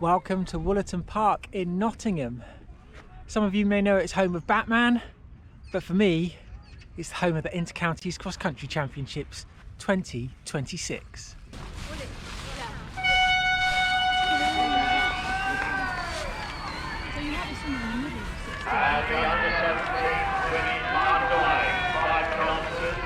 Welcome to Wollaton Park in Nottingham. Some of you may know it's home of Batman, but for me, it's the home of the Intercounties Cross Country Championships 2026. And the under 17 swimming underway, 5 kilometres.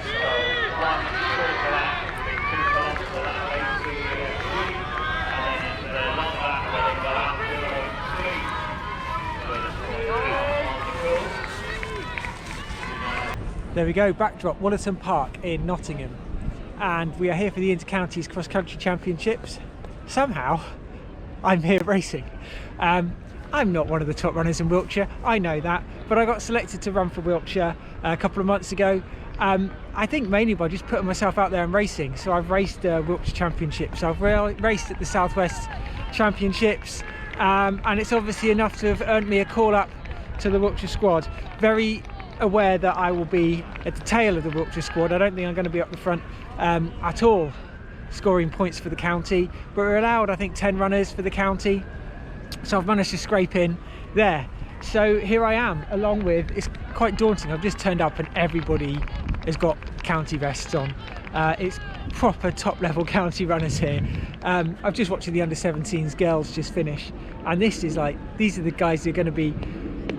So 1 shorter lap, 2 kilometres for that 80 and then into the long lap where they go out to 3. There we go, backdrop, Wollaton Park in Nottingham. And we are here for the Intercounties Cross Country Championships. Somehow, I'm here racing. I'm not one of the top runners in Wiltshire, I know that, but I got selected to run for Wiltshire a couple of months ago. I think mainly by just putting myself out there and racing. So I've raced Wiltshire Championships, I've raced at the Southwest Championships, and it's obviously enough to have earned me a call up to the Wiltshire squad. Very aware that I will be at the tail of the Wiltshire squad. I don't think I'm going to be up the front at all, scoring points for the county, but we're allowed, I think, 10 runners for the county. So I've managed to scrape in there. So here I am, along with, it's quite daunting, I've just turned up and everybody has got county vests on. It's proper top level county runners here. I've just watched the under 17s girls just finish, and this is like, these are the guys that are going to be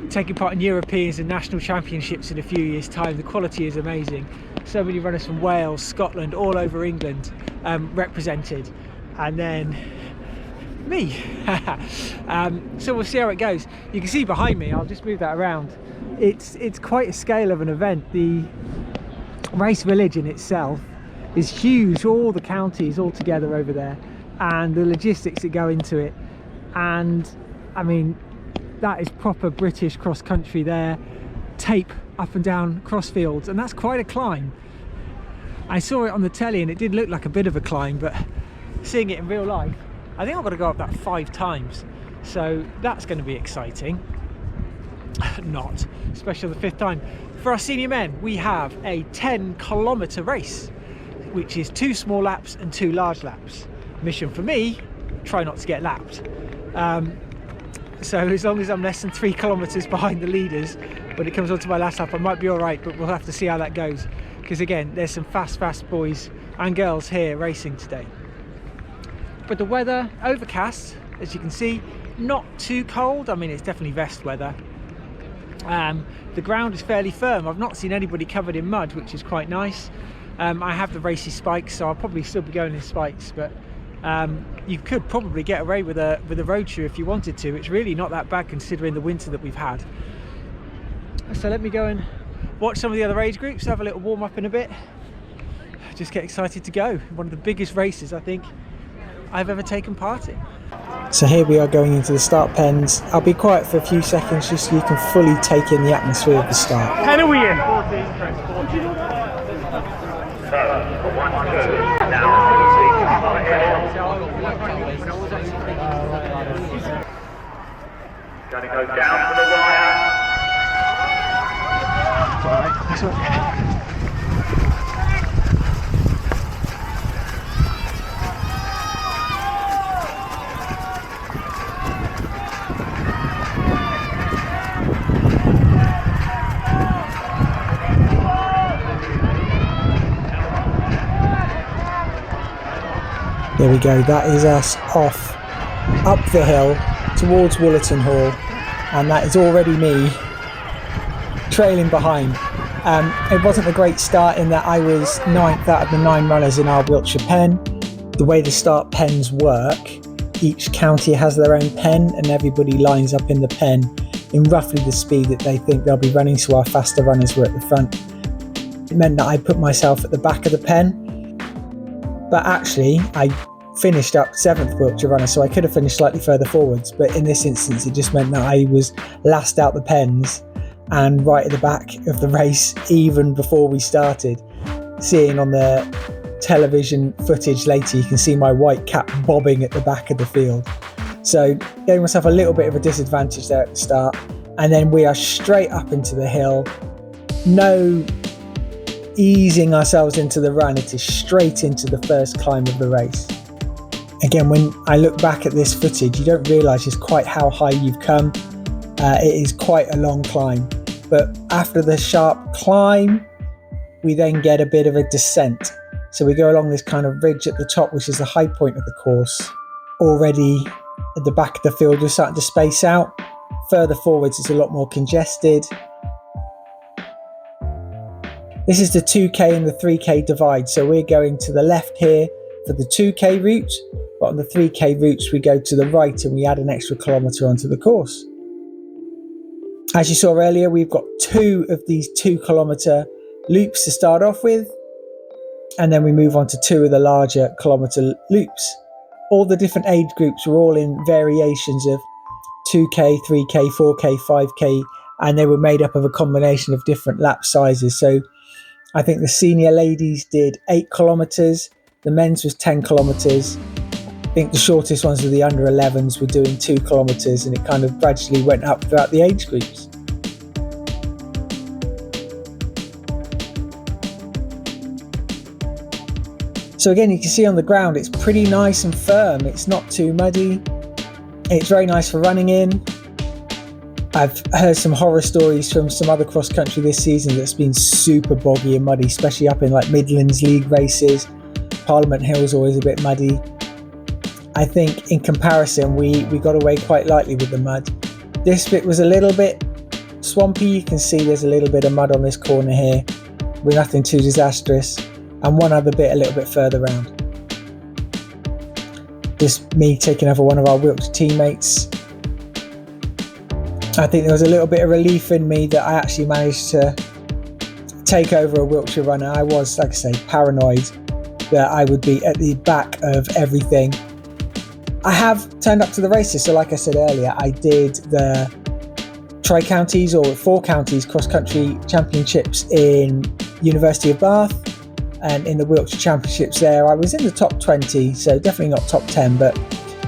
taking part in Europeans and national championships in a few years time. The quality is amazing. So many runners from Wales, Scotland, all over England represented, and then me. So we'll see how it goes. You can see behind me, I'll just move that around, it's quite a scale of an event. The race village in itself is huge, all the counties all together over there, and the logistics that go into it. And I mean, that is proper British cross country there, tape up and down crossfields, and that's quite a climb. I saw it on the telly and it did look like a bit of a climb, but seeing it in real life, I think I've got to go up that 5 times, so that's going to be exciting. Not, especially on the 5th time. For our senior men, we have a 10-kilometre race, which is 2 small laps and 2 large laps. Mission for me, try not to get lapped. So as long as I'm less than 3 kilometres behind the leaders when it comes on to my last lap, I might be all right, but we'll have to see how that goes. Because again, there's some fast boys and girls here racing today. But the weather, overcast, as you can see, not too cold. I mean, it's definitely vest weather. The ground is fairly firm. I've not seen anybody covered in mud, which is quite nice. I have the racy spikes, so I'll probably still be going in spikes, but you could probably get away with a road shoe if you wanted to. It's really not that bad considering the winter that we've had. So let me go and watch some of the other age groups, have a little warm up in a bit. Just get excited to go. One of the biggest races I think I've ever taken part in. So here we are going into the start pens. I'll be quiet for a few seconds just so you can fully take in the atmosphere of the start. Pen are we in? 14, correct, 14. So, 1, 2, down. Going to go down to the wire. That's all right. There we go, that is us off up the hill towards Wollaton Hall, and that is already me trailing behind. It wasn't a great start in that I was 9th out of the 9 runners in our Wiltshire pen. The way the start pens work, each county has their own pen and everybody lines up in the pen in roughly the speed that they think they'll be running, so our faster runners were at the front. It meant that I put myself at the back of the pen, but actually I finished up 7th Wiltshire runner, so I could have finished slightly further forwards, but in this instance it just meant that I was last out the pens and right at the back of the race even before we started. Seeing on the television footage later, you can see my white cap bobbing at the back of the field, so gave myself a little bit of a disadvantage there at the start. And then we are straight up into the hill, no easing ourselves into the run, it is straight into the first climb of the race. Again, when I look back at this footage, you don't realise just quite how high you've come. It is quite a long climb, but after the sharp climb, we then get a bit of a descent. So we go along this kind of ridge at the top, which is the high point of the course. Already at the back of the field, we're starting to space out. Further forwards, it's a lot more congested. This is the 2k and the 3k divide. So we're going to the left here for the 2k route, but on the 3k routes, we go to the right and we add an extra kilometre onto the course. As you saw earlier, we've got 2 of these 2 kilometre loops to start off with, and then we move on to 2 of the larger kilometre loops. All the different age groups were all in variations of 2k, 3k, 4k, 5k, and they were made up of a combination of different lap sizes. So I think the senior ladies did 8 kilometres, the men's was 10 kilometres. I think the shortest ones of the under 11s were doing 2 kilometres, and it kind of gradually went up throughout the age groups. So again, you can see on the ground, it's pretty nice and firm. It's not too muddy. It's very nice for running in. I've heard some horror stories from some other cross country this season that's been super boggy and muddy, especially up in like Midlands League races. Parliament Hill's always a bit muddy. I think in comparison, we got away quite lightly with the mud. This bit was a little bit swampy. You can see there's a little bit of mud on this corner here, with nothing too disastrous. And one other bit a little bit further round. Just me taking over one of our Wiltshire teammates. I think there was a little bit of relief in me that I actually managed to take over a Wiltshire runner. I was, like I say, paranoid that I would be at the back of everything. I have turned up to the races, so like I said earlier, I did the Tri-Counties or 4 Counties cross-country championships in University of Bath, and in the Wiltshire Championships there, I was in the top 20, so definitely not top 10, but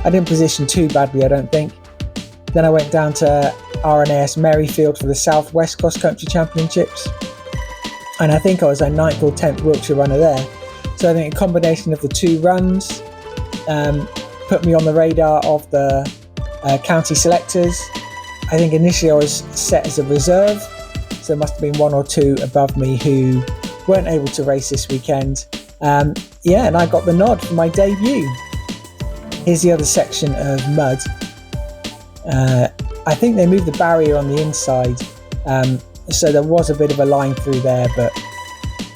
I didn't position too badly, I don't think. Then I went down to RNAS Merrifield for the South West Cross Country Championships, and I think I was a 9th or 10th Wiltshire runner there. So I think a combination of the 2 runs put me on the radar of the county selectors. I think initially I was set as a reserve, so there must have been 1 or 2 above me who weren't able to race this weekend. And I got the nod for my debut. Here's the other section of mud. I think they moved the barrier on the inside, so there was a bit of a line through there, but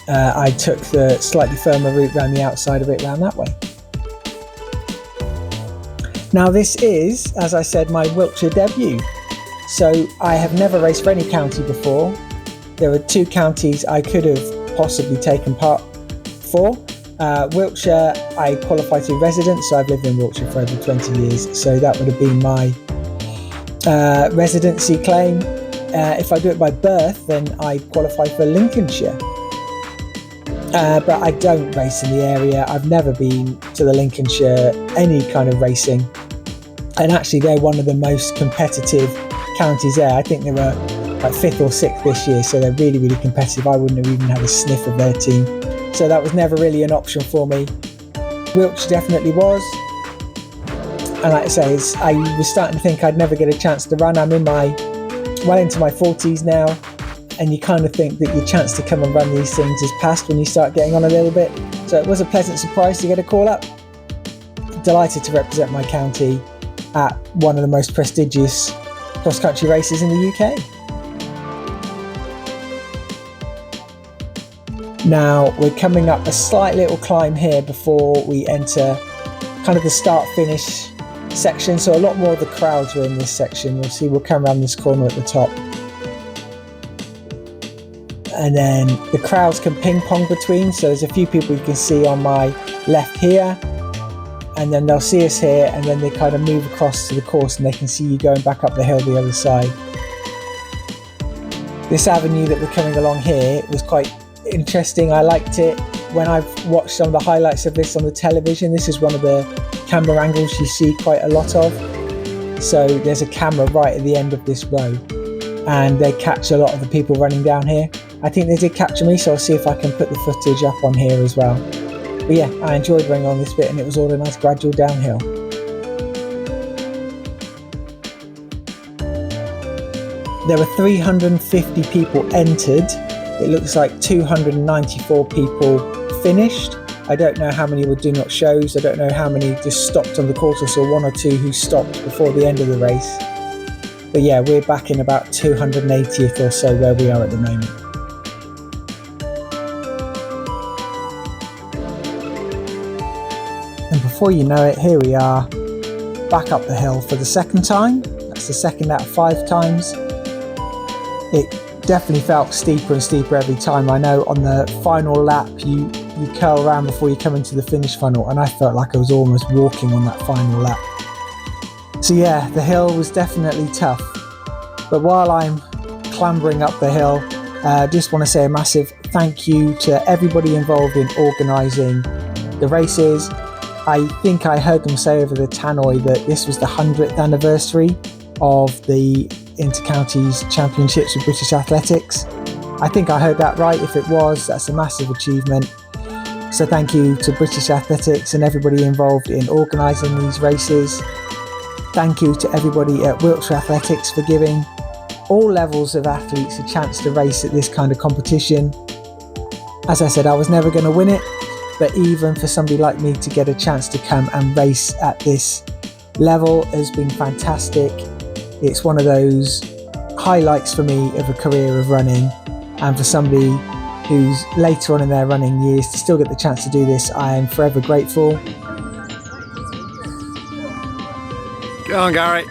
I took the slightly firmer route around the outside of it, round that way. Now this is, as I said, my Wiltshire debut. So I have never raced for any county before. There were 2 counties I could have possibly taken part for. Wiltshire, I qualified through residence, so I've lived in Wiltshire for over 20 years, so that would have been my residency claim. If I do it by birth, then I qualify for Lincolnshire. But I don't race in the area. I've never been to the Lincolnshire any kind of racing, and actually they're one of the most competitive counties there. I think they were like 5th or 6th this year, so they're really, really competitive. I wouldn't have even had a sniff of their team, so that was never really an option for me. Wiltshire definitely was, and like I say, I was starting to think I'd never get a chance to run. I'm well into my 40s now, and you kind of think that your chance to come and run these things is past when you start getting on a little bit. So it was a pleasant surprise to get a call up. Delighted to represent my county at one of the most prestigious cross-country races in the UK. Now we're coming up a slight little climb here before we enter kind of the start-finish section. So a lot more of the crowds are in this section. You'll see we'll come around this corner at the top. And then the crowds can ping pong between, so there's a few people you can see on my left here, and then they'll see us here, and then they kind of move across to the course and they can see you going back up the hill the other side. This avenue that we're coming along here was quite interesting. I liked it. When I've watched some of the highlights of this on the television, this is one of the camera angles you see quite a lot of. So there's a camera right at the end of this row, and they catch a lot of the people running down here. I think they did capture me, so I'll see if I can put the footage up on here as well. But yeah, I enjoyed running on this bit, and it was all a nice gradual downhill. There were 350 people entered. It looks like 294 people finished. I don't know how many were do not shows. I don't know how many just stopped on the course. I saw one or two who stopped before the end of the race. But yeah, we're back in about 280th or so where we are at the moment. And before you know it, here we are, back up the hill for the second time. That's the second out of 5 times. It definitely felt steeper and steeper every time. I know on the final lap you curl around before you come into the finish funnel, and I felt like I was almost walking on that final lap. So yeah, the hill was definitely tough. But while I'm clambering up the hill, just want to say a massive thank you to everybody involved in organising the races. I think I heard them say over the tannoy that this was the 100th anniversary of the Inter-Counties Championships with British Athletics. I think I heard that right. If it was, that's a massive achievement. So thank you to British Athletics and everybody involved in organising these races. Thank you to everybody at Wiltshire Athletics for giving all levels of athletes a chance to race at this kind of competition. As I said, I was never going to win it, but even for somebody like me to get a chance to come and race at this level has been fantastic. It's one of those highlights for me of a career of running, and for somebody who's later on in their running years to still get the chance to do this, I am forever grateful. Go on, Gary.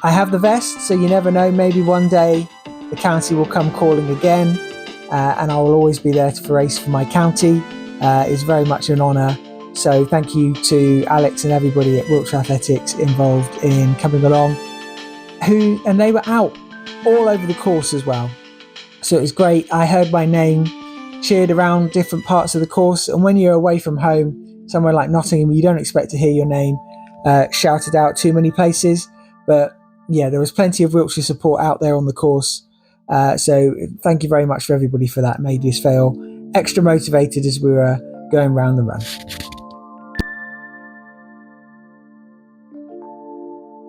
I have the vest, so you never know, maybe one day the county will come calling again, and I will always be there to race for my county. It's very much an honour. So thank you to Alex and everybody at Wiltshire Athletics involved in coming along, and they were out all over the course as well. So it was great. I heard my name cheered around different parts of the course, and when you're away from home, somewhere like Nottingham, you don't expect to hear your name shouted out too many places. But yeah, there was plenty of Wiltshire support out there on the course. So thank you very much for everybody for that. It made us feel extra motivated as we were going round the run.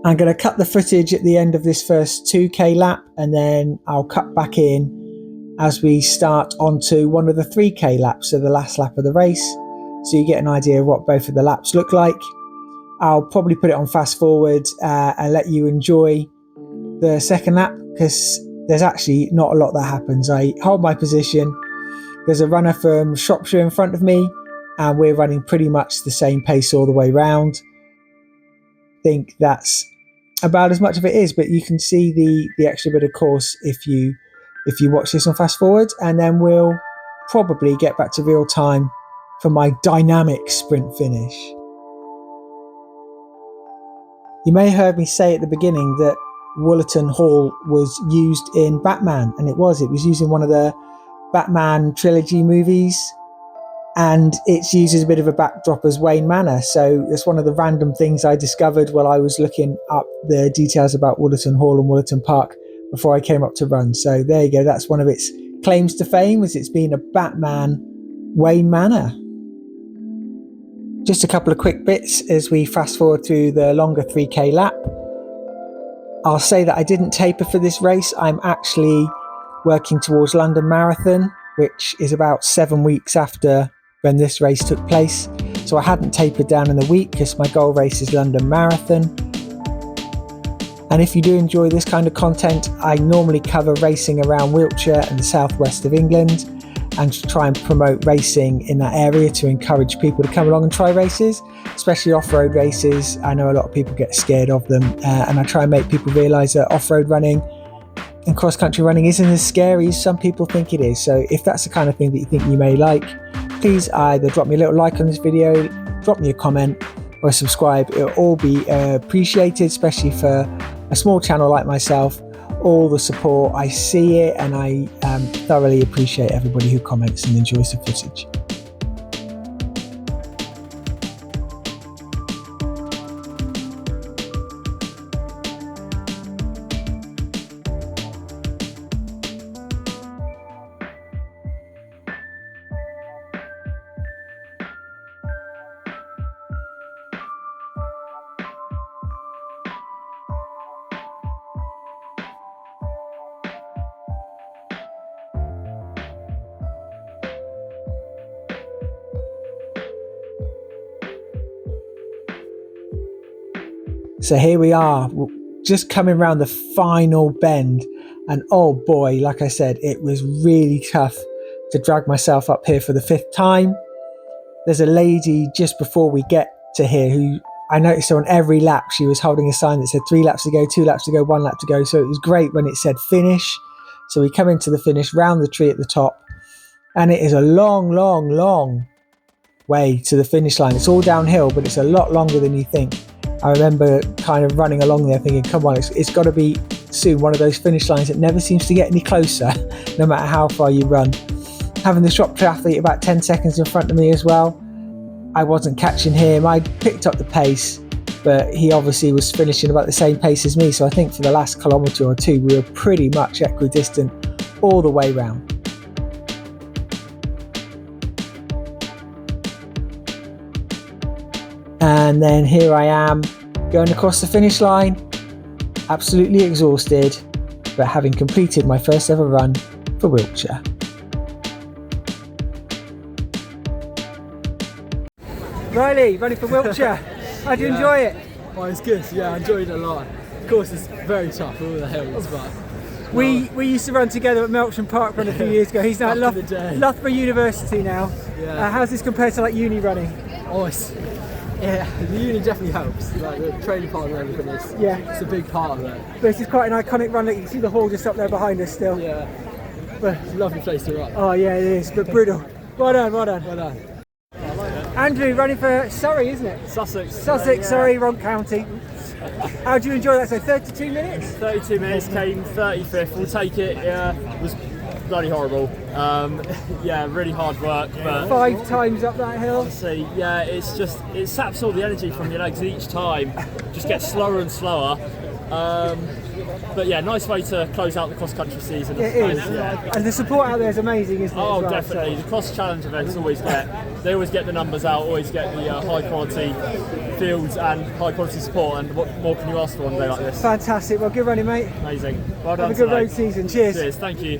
I'm going to cut the footage at the end of this first 2k lap, and then I'll cut back in as we start onto one of the 3k laps, so the last lap of the race, so you get an idea of what both of the laps look like. I'll probably put it on fast forward and let you enjoy the second lap, because there's actually not a lot that happens. I hold my position, there's a runner from Shropshire in front of me, and we're running pretty much the same pace all the way round. I think that's about as much of it is, but you can see the extra bit of course if you watch this on fast forward, and then we'll probably get back to real time for my dynamic sprint finish. You may have heard me say at the beginning that Wollaton Hall was used in Batman, and it was used in one of the Batman trilogy movies, and it's used as a bit of a backdrop as Wayne Manor. So it's one of the random things I discovered while I was looking up the details about Wollaton Hall and Wollaton Park before I came up to run. So there you go, that's one of its claims to fame, is it's been a Batman Wayne Manor. Just a couple of quick bits as we fast forward through the longer 3k lap. I'll say that I didn't taper for this race. I'm actually working towards London Marathon, which is about 7 weeks after when this race took place. So I hadn't tapered down in the week because my goal race is London Marathon. And if you do enjoy this kind of content, I normally cover racing around Wiltshire and the southwest of England, and try and promote racing in that area to encourage people to come along and try races, especially off-road races. I know a lot of people get scared of them, and I try and make people realise that off-road running and cross-country running isn't as scary as some people think it is. So if that's the kind of thing that you think you may like, please either drop me a little like on this video, drop me a comment, or subscribe. It'll all be appreciated, especially for a small channel like myself. All the support, I see it, and I thoroughly appreciate everybody who comments and enjoys the footage. So here we are, just coming around the final bend, and oh boy, like I said, it was really tough to drag myself up here for the 5th time. There's a lady just before we get to here who I noticed her on every lap. She was holding a sign that said 3 laps to go, 2 laps to go, 1 lap to go. So it was great when it said finish. So we come into the finish, round the tree at the top, and it is a long, long, long way to the finish line. It's all downhill, but it's a lot longer than you think. I remember kind of running along there thinking, come on, it's got to be soon one of those finish lines that never seems to get any closer, no matter how far you run. Having the shop triathlete about 10 seconds in front of me as well. I wasn't catching him. I picked up the pace, but he obviously was finishing about the same pace as me. So I think for the last kilometre or 2, we were pretty much equidistant all the way round. And then here I am going across the finish line, absolutely exhausted, but having completed my first ever run for Wiltshire. Riley, running for Wiltshire. How'd you enjoy it? Oh, it's good. Yeah, I enjoyed it a lot. Of course, it's very tough, all the hills, but... We used to run together at Melksham Park Run a few years ago. He's now at Back in the day. Loughborough University now. Yeah. How's this compared to like uni running? Oh, yeah, the uni definitely helps. Like the training part of everything is, Yeah. it's a big part of it. But this is quite an iconic run. Like, you can see the hall just up there behind us still. Yeah, But, it's a lovely place to run. oh yeah, it is, but brutal. Well done, well done. Well done. Andrew, running for Surrey, isn't it? Sussex. Sussex, Surrey, wrong county. How do you enjoy that? So 32 minutes? 32 minutes, came 35th. We'll take it. It was bloody horrible. Yeah, really hard work, but 5 times up that hill. honestly, yeah, it saps all the energy from your legs each time. Just gets slower and slower. But yeah, nice way to close out the cross-country season. I It suppose, is. yeah. And the support out there is amazing, isn't it? Oh, as well? definitely. So- The cross challenge events always they always get the numbers out, always get the high quality fields and high quality support. And what more can you ask for on a day like this? Fantastic. Well, good running, mate. Amazing. Well done. Have a good today. road season. Cheers. Cheers. Thank you.